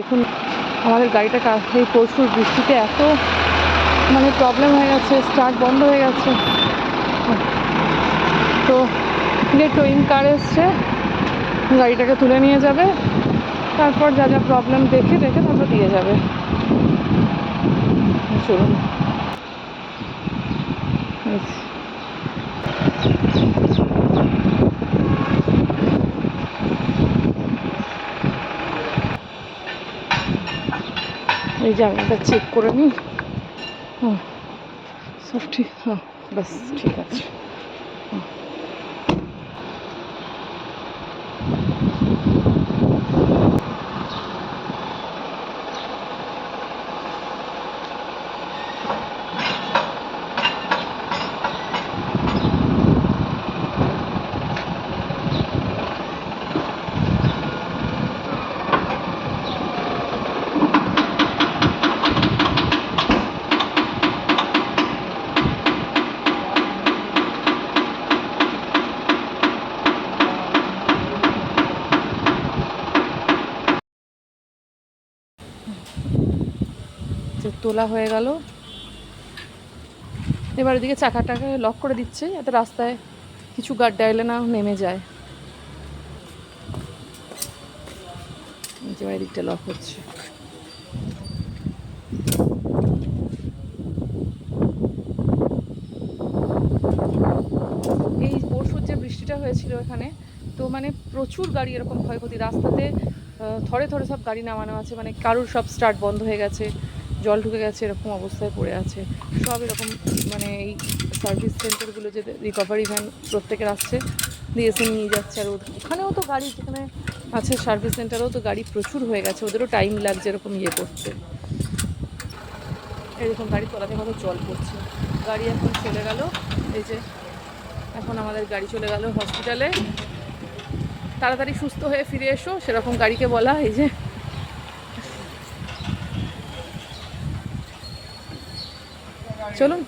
দেখুন আমাদের গাড়িটা এই প্রচুর বৃষ্টিতে এত মানে প্রবলেম হয়ে গেছে, স্টার্ট বন্ধ হয়ে গেছে। তো টোয়িং কার এসছে, গাড়িটাকে তুলে নিয়ে যাবে, তারপর যা যা প্রবলেম দেখে তারপর দিয়ে যাবে। চলুন এই জায়গাটা চেক করে নিই। হ্যাঁ সব ঠিক, হ্যাঁ ব্যাস ঠিক আছে। তোলা হয়ে গেল, এবার এদিকে চাকাটাকে লক করে দিচ্ছে যাতে রাস্তায় কিছু গাড্ডা এলে না নেমে যায়। এবার এদিকটা লক হচ্ছে। এই পরশুর যে বৃষ্টিটা হয়েছিল এখানে, তো মানে প্রচুর গাড়ি এরকম ক্ষয়ক্ষতি, রাস্তাতে থরে থরে সব গাড়ি নামানো আছে, মানে কারুর সব স্টার্ট বন্ধ হয়ে গেছে, জল ঢুকে গেছে, এরকম অবস্থায় পড়ে আছে সব। এরকম মানে এই সার্ভিস সেন্টারগুলো যে রিকভারি ভ্যান প্রত্যেকের আসছে, দিয়ে এসে নিয়ে যাচ্ছে। আর ওখানেও তো গাড়ি যেখানে আছে সার্ভিস সেন্টারেও তো গাড়ি প্রচুর হয়ে গেছে, ওদেরও টাইম লাগছে এরকম ইয়ে করতে। এরকম গাড়ি তলাতে কত জল পড়ছে। গাড়ি এখন চলে গেল, এই যে এখন আমাদের গাড়ি চলে গেল হসপিটালে। তাড়াতাড়ি সুস্থ হয়ে ফিরে এসো, সেরকম গাড়িকে বলা। এই যে চলুন।